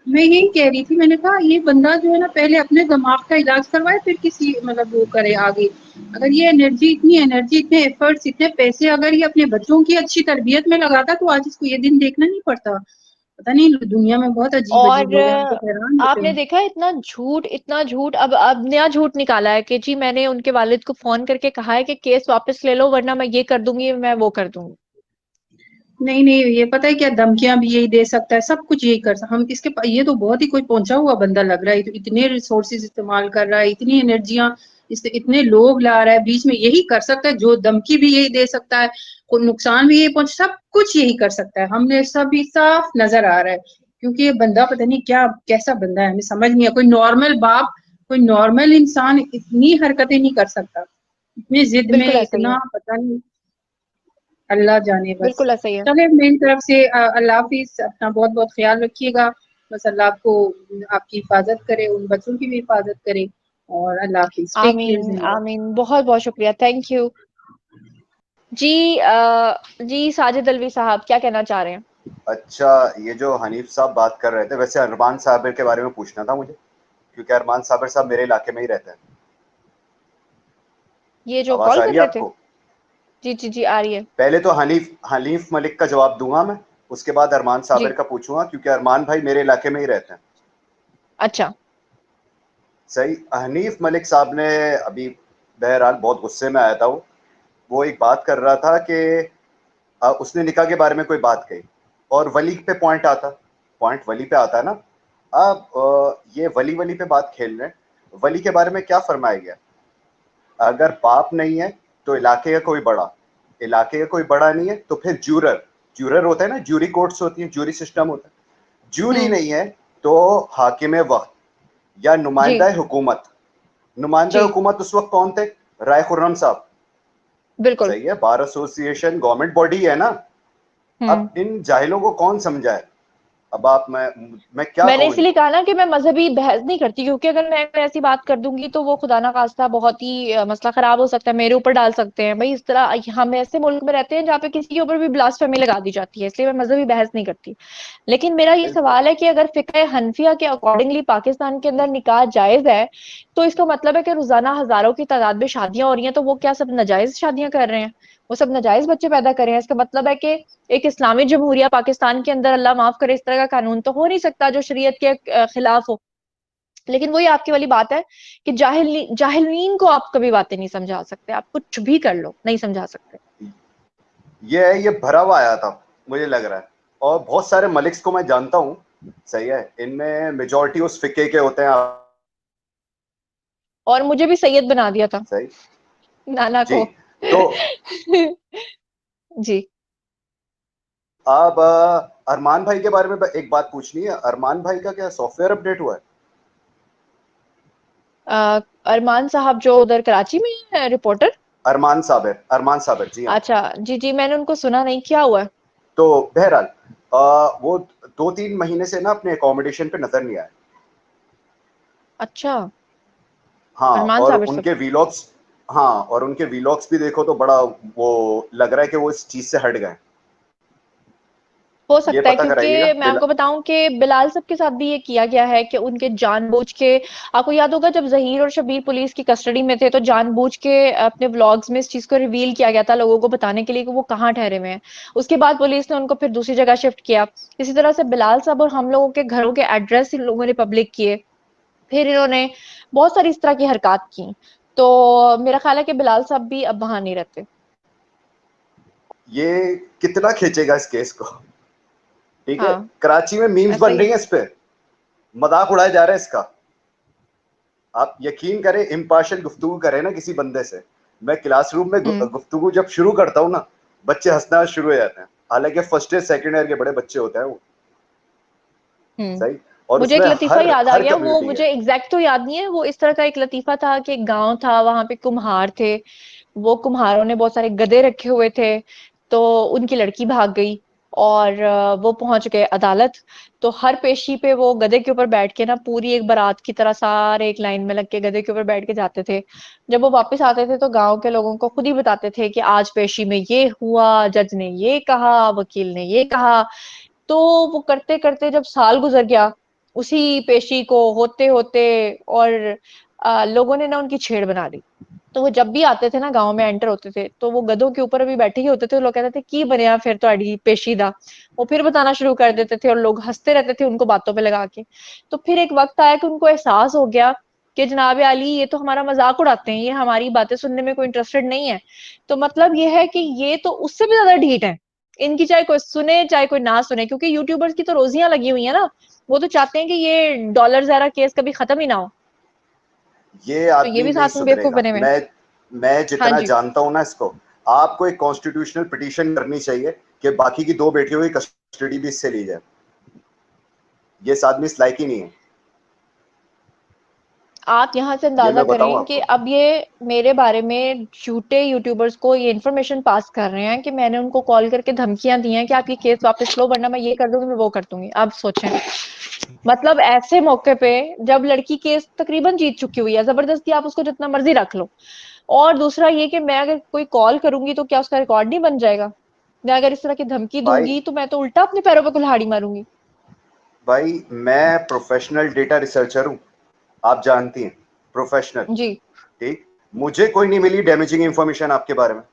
Speaker 5: मैं यही कह रही थी, मैंने कहा ये बंदा जो है ना पहले अपने दिमाग का इलाज करवाए फिर किसी मतलब वो करे आगे। अगर ये एनर्जी इतने एफर्ट्स इतने पैसे अगर ये अपने बच्चों की अच्छी तरबियत में लगाता तो आज इसको ये दिन देखना नहीं पड़ता। पता नहीं दुनिया में बहुत अजीब अजीब
Speaker 1: और
Speaker 5: लोग हैं, हम तो हैरान होते
Speaker 1: आपने
Speaker 5: हैं।
Speaker 1: देखा इतना झूठ, अब नया झूठ निकाला है कि जी मैंने उनके वालिद को फोन करके कहा है कि केस वापस ले लो वरना मैं ये कर दूंगी, मैं वो कर दूंगी।
Speaker 5: नहीं नहीं, ये पता है क्या, धमकियां भी यही दे सकता है, सब कुछ यही कर सकता हम इसके ये तो बहुत ही कोई पहुंचा हुआ बंदा लग रहा है, तो इतने रिसोर्सेज इस्तेमाल कर रहा है, इतनी एनर्जियां, इससे इतने लोग ला रहा है, बीच में यही कर सकता है, जो धमकी भी यही दे सकता है, को नुकसान भी यही पहुंच, सब कुछ यही कर सकता है, हमने सभी साफ नजर आ रहा है। क्योंकि ये बंदा पता नहीं क्या कैसा बंदा है, हमें समझ नहीं है, कोई नॉर्मल बाप, कोई नॉर्मल इंसान इतनी हरकतें नहीं कर सकता, इतनी जिद में,
Speaker 1: बिल्कुल ऐसा ही है,
Speaker 5: इतना पता नहीं, अल्लाह जाने बस।
Speaker 1: बिल्कुल ऐसा ही है।
Speaker 5: चले मेरी तरफ से अल्लाह हाफिज, अपना बहुत बहुत ख्याल रखिएगा। बस अल्लाह आपको आपकी हिफाजत करे, उन बच्चों की भी हिफाजत करे, और अल्लाह हाफिज, टेक केयर,
Speaker 1: आमीन
Speaker 5: जिंदा।
Speaker 1: आमीन, बहुत बहुत शुक्रिया, थैंक यू। जी जी साजिद अलवी साहब क्या कहना चाह रहे हैं?
Speaker 6: अच्छा, ये जो हनीफ साहब बात कर रहे थे, वैसे अरमान साबिर के बारे में पूछना था मुझे, क्योंकि अरमान साबिर साहब मेरे इलाके में ही रहते हैं।
Speaker 1: ये जो
Speaker 6: आवाज
Speaker 1: कॉल
Speaker 6: आ
Speaker 1: कर
Speaker 6: रही है
Speaker 1: रहे थे?
Speaker 6: आपको?
Speaker 1: जी जी जी आ रही है।
Speaker 6: पहले तो हनीफ मलिक का जवाब दूंगा मैं, उसके बाद अरमान साबिर
Speaker 1: जी
Speaker 6: का पूछूंगा, क्योंकि अरमान भाई मेरे इलाके में ही रहते हैं।
Speaker 1: अच्छा।
Speaker 6: सही। हनीफ मलिक साहब ने अभी, बहरहाल बहुत गुस्से में आया था वो एक बात कर रहा था कि उसने निकाह के बारे में कोई बात कही, और वली पे पॉइंट वली पे आता है ना। अब ये वली वली पे बात खेल रहे हैं। वली के बारे में क्या फरमाया गया? अगर बाप नहीं है तो इलाके का कोई बड़ा नहीं है तो फिर ज्यूरर होता है ना, ज्यूरी कोर्ट्स होती है, ज्यूरी सिस्टम होता है। ज्यूरी
Speaker 1: हम्म।
Speaker 6: नहीं है तो हाकिम वक्त या
Speaker 1: जी
Speaker 6: नुमाइंदा हुकूमत। नुमाइंदा
Speaker 1: जी
Speaker 6: हुकूमत उस वक्त कौन थे? राय खुर्रम साहब।
Speaker 1: बिल्कुल।
Speaker 6: सही है, बार एसोसिएशन गवर्नमेंट बॉडी है ना।
Speaker 1: हम्म।
Speaker 6: अब इन जाहिलों को कौन समझाए? अब आप, मैं क्या
Speaker 1: मैंने
Speaker 6: कहूँ
Speaker 1: इसलिए
Speaker 6: इनको?
Speaker 1: कहा ना कि मैं मजहबी बहस नहीं करती, क्योंकि अगर मैं ऐसी बात कर दूंगी तो वो खुदा ना खास्ता बहुत ही मसला खराब हो सकता है, मेरे ऊपर डाल सकते हैं भाई। इस तरह हम ऐसे मुल्क में रहते हैं जहाँ पे किसी के ऊपर भी ब्लास्फेमी लगा दी जाती है, इसलिए मैं मजहबी बहस नहीं करती। लेकिन मेरा ये
Speaker 6: बिल्कुल।
Speaker 1: सवाल है कि अगर फिक्र हनफिया के अकॉर्डिंगली पाकिस्तान के अंदर निकाह जायज है, तो इसका मतलब है कि रोजाना हजारों की तादाद में शादियां हो रही हैं, तो वो क्या सब नाजायज शादियां कर रहे हैं? वो सब नाजायज बच्चे पैदा कर रहे हैं? इसका मतलब है कि एक इस्लामी जमहूरिया पाकिस्तान के अंदर, अल्लाह माफ करे, इस तरह का कानून तो हो नहीं सकता जो शरीयत के खिलाफ हो। लेकिन वही आपकी वाली बात है कि जाहिलीन को आप कभी बातें नहीं समझा सकते, आप कुछ भी कर लो नहीं समझा सकते।
Speaker 6: ये भरा हुआ आया था, मुझे लग रहा है। और बहुत सारे मलिक्स को मैं जानता हूँ। सही है, इनमें मेजॉरिटी उस फिके के होते हैं।
Speaker 1: और मुझे भी सैयद बना दिया था
Speaker 6: सही।
Speaker 1: नाना
Speaker 6: जी।
Speaker 1: को।
Speaker 6: तो
Speaker 1: जी।
Speaker 6: अब अरमान भाई के बारे में एक बात पूछनी है। अरमान भाई का क्या सॉफ्टवेयर अपडेट हुआ है?
Speaker 1: अरमान साहब जो उधर कराची में है रिपोर्टर।
Speaker 6: अरमान साबिर, जी हाँ।
Speaker 1: अच्छा जी जी, मैंने उनको सुना नहीं, क्या हुआ है?
Speaker 6: तो बहरहाल, वो 2-3 महीने से ना अपने अकोमोडेशन पे नजर नहीं आया।
Speaker 1: अच्छा।
Speaker 6: हाँ,
Speaker 1: अरमान
Speaker 6: और
Speaker 1: साबिर साहब।
Speaker 6: उनके वीलॉग्स, हाँ, और उनके वीलॉग्स भी देखो तो बड़ा वो लग रहा है कि वो इस चीज से हट गए।
Speaker 1: हो
Speaker 6: ये
Speaker 1: सकता है,
Speaker 6: पता
Speaker 1: क्योंकि
Speaker 6: कराइएगा
Speaker 1: मैं आपको बताऊं कि बिलाल साहब के साथ भी ये किया गया है कि उनके जानबूझ के, आपको याद होगा जब जहीर और शबीर पुलिस की कस्टडी में थे तो जानबूझ के अपने व्लॉग्स में इस चीज को रिवील किया गया था लोगों को बताने के लिए कि वो कहाँ ठहरे हुए हैं। उसके बाद पुलिस ने उनको फिर दूसरी जगह शिफ्ट किया। इसी तरह से बिलाल साहब और हम लोगों के घरों के एड्रेस इन लोगों ने पब्लिक किए, फिर इन्होंने बहुत सारी इस तरह की हरकत की। तो मेरा ख्याल है कि बिलाल साहब भी अब वहां नहीं रहते।
Speaker 6: ये कितना खींचेगा इस केस को? ठीक है,
Speaker 1: हाँ
Speaker 6: कराची में मीम्स
Speaker 1: ऐसा
Speaker 6: बन
Speaker 1: ही
Speaker 6: रही
Speaker 1: है।
Speaker 6: हैं, इस पे मजाक उड़ाया जा रहा है इसका। आप यकीन करें, इम्पार्शियल गुफ्तगू करें ना किसी बंदे से, मैं क्लासरूम में
Speaker 1: हम्म
Speaker 6: गुफ्तगू जब शुरू करता हूँ ना, बच्चे हंसना शुरू हो जाते हैं। हालांकि फर्स्ट ईयर सेकंड ईयर के बड़े बच्चे होते हैं वो।
Speaker 1: हम्म।
Speaker 6: सही। और
Speaker 1: मुझे एक
Speaker 6: उसमें
Speaker 1: लतीफा
Speaker 6: हर
Speaker 1: याद आ
Speaker 6: हर
Speaker 1: गया, वो
Speaker 6: कम्युनिटी है।
Speaker 1: मुझे एग्जैक्ट तो याद नहीं है, वो इस तरह का एक लतीफा था कि एक गांव था, वहां पे कुम्हार थे, वो कुम्हारों ने बहुत सारे गधे रखे हुए थे, तो उनकी लड़की भाग गई और वो पहुंच गए अदालत। तो हर पेशी पे वो गधे के ऊपर बैठ के ना पूरी एक बारात की तरह सारे एक लाइन में लग के गधे के ऊपर बैठ के जाते थे। जब वो वापस आते थे तो गांव के लोगों को खुद ही बताते थे कि आज पेशी में ये हुआ, जज ने ये कहा, वकील ने ये कहा। तो वो करते करते जब साल गुजर गया उसी पेशी को होते होते, और लोगों ने ना उनकी छेड़ बना दी। तो वो जब भी आते थे ना गांव में एंटर होते थे तो वो गधों के ऊपर अभी बैठे ही होते थे। लोग कहते थे की बनया फिर तो अड़ी पेशीदा, वो फिर बताना शुरू कर देते थे और लोग हंसते रहते थे उनको बातों पे लगा के। तो फिर एक वक्त आया कि उनको एहसास हो गया कि जनाब आली ये तो हमारा मजाक उड़ाते हैं, ये हमारी बातें सुनने में कोई इंटरेस्टेड नहीं है। तो मतलब ये है कि ये तो उससे भी ज्यादा ढीठ है, इनकी चाहे कोई सुने चाहे कोई ना सुने, क्योंकि यूट्यूबर्स की तो रोजियां लगी हुई है ना। वो तो चाहते हैं कि ये डॉलर ज़ारा केस कभी खत्म ही ना हो।
Speaker 6: ये
Speaker 1: तो ये
Speaker 6: आदमी
Speaker 1: भी
Speaker 6: नहीं
Speaker 1: साथ में बेवकूफ
Speaker 6: सुधरेगा।
Speaker 1: बने हुए हैं।
Speaker 6: मैं
Speaker 1: हाँ
Speaker 6: जितना
Speaker 1: जी।
Speaker 6: जानता हूं ना इसको, आपको एक कॉन्स्टिट्यूशनल पिटीशन करनी चाहिए कि बाकी की 2 बेटियों की कस्टडी भी इससे ली जाए। ये इस आदमी इस लायक ही नहीं है।
Speaker 1: आप यहाँ से
Speaker 6: ये
Speaker 1: अंदाजा
Speaker 6: मैं बताऊं
Speaker 1: करें कि
Speaker 6: आपको।
Speaker 1: अब ये मेरे बारे में झूठे यूट्यूबर्स को ये इन्फॉर्मेशन पास कर रहे हैं कि मैंने उनको कॉल करके धमकियां दी हैं कि आप ये केस वापस लो वरना मैं ये कर दूंगी, मैं वो कर दूंगी। आप सोचें, मतलब ऐसे मौके पे जब लड़की केस तकरीबन जीत चुकी हुई है, जबरदस्ती आप उसको जितना मर्जी रख लो। और दूसरा ये कि मैं अगर कोई कॉल करूंगी तो क्या उसका रिकॉर्ड नहीं बन जाएगा? मैं अगर इस तरह की धमकी
Speaker 6: भाई
Speaker 1: दूंगी तो मैं तो उल्टा अपने पैरों पे कुल्हाड़ी मारूंगी।
Speaker 6: भाई मैं प्रोफेशनल डेटा रिसर्चर हूं, आप जानती हैं, प्रोफेशनल।
Speaker 1: जी।
Speaker 6: ठीक, मुझे कोई नहीं मिली डैमेजिंग इंफॉर्मेशन आपके बारे में।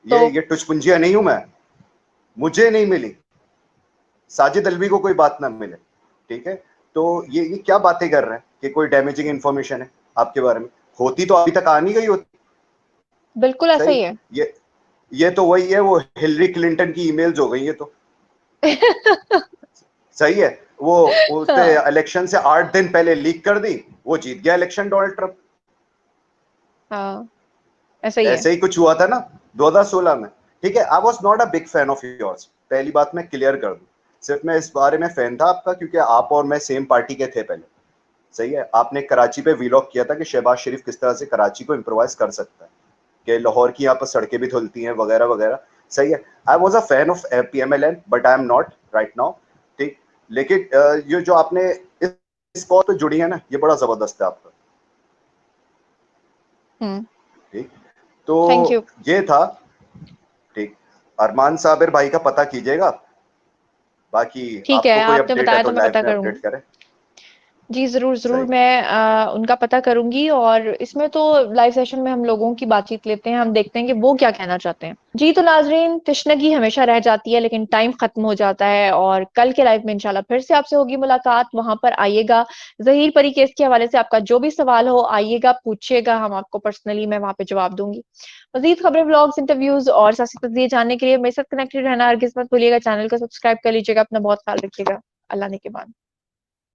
Speaker 1: तो
Speaker 6: ये टुचपुंजिया नहीं हूं मैं, मुझे नहीं मिली। साजिद अलवी को कोई बात ना मिले, ठीक है। तो ये क्या बातें कर रहे हैं कि कोई डैमेजिंग इंफॉर्मेशन है आपके बारे में? होती तो अभी तक आ नहीं गई होती।
Speaker 1: बिल्कुल ऐसा
Speaker 6: सही।
Speaker 1: ही है।
Speaker 6: ये तो वही है, वो हिलरी क्लिंटन की ईमेल्स हो गई है तो। सही है। वो उसने
Speaker 1: हाँ,
Speaker 6: इलेक्शन से 8 दिन पहले लीक कर दी, वो जीत गया इलेक्शन डोनाल्ड ट्रंप।
Speaker 1: हाँ, ऐसा ही है।
Speaker 6: ऐसे ही कुछ हुआ था ना 2016 में। ठीक है, I was not a big fan of yours, पहली बात मैं क्लियर कर दूं। सिर्फ मैं इस बारे में फैन था आपका क्योंकि आप और मैं सेम पार्टी के थे पहले। सही है, आपने कराची पे वीलॉग किया था कि शहबाज शरीफ किस तरह से कराची को इम्प्रोवाइज कर सकता है, कि लाहौर की यहाँ पर सड़कें भी धुलती हैं वगैरह वगैरह। सही है, I was a fan of PMLN but I am not right now. ठीक, लेकिन ये जो आपने इस कॉल पे जुड़ी है ना, ये बड़ा जबरदस्त है आपका। ठीक, तो
Speaker 1: थैंक यू।
Speaker 6: ये था। ठीक, अरमान साबिर भाई का पता कीजिएगा, बाकी
Speaker 1: ठीक है,
Speaker 6: आपको कोई
Speaker 1: आपने
Speaker 6: अपडेट है
Speaker 1: बताया
Speaker 6: तो
Speaker 1: तो मैं
Speaker 6: लाइव
Speaker 1: पता
Speaker 6: में अपडेट
Speaker 1: करूंगी।
Speaker 6: करें।
Speaker 1: जी, ज़रूर, ज़रूर,
Speaker 6: सही।
Speaker 1: मैं उनका पता करूँगी। और इसमें तो लाइव सेशन में हम लोगों की बातचीत लेते हैं, हम देखते हैं कि वो क्या कहना चाहते हैं। जी, तो नाज़रीन, तशनगी हमेशा रह जाती है लेकिन टाइम ख़त्म हो जाता है और कल के लाइव में इंशाल्लाह फिर से आपसे होगी मुलाकात, वहाँ पर आइएगा। ज़हीर परी केस के हवाले से आपका जो भी सवाल हो आइएगा, पूछिएगा, हम आपको पर्सनली मैं वहाँ पे जवाब दूँगी। मज़ीद खबरें, व्लॉग्स, इंटरव्यूज़ और सियासी तज्ज़िये जानने के लिए मेरे साथ कनेक्टेड रहना हरगिज़ मत भूलिएगा। चैनल को सब्सक्राइब कर लीजिएगा। अपना बहुत ख़्याल रखिएगा। अल्लाह ने के बाद।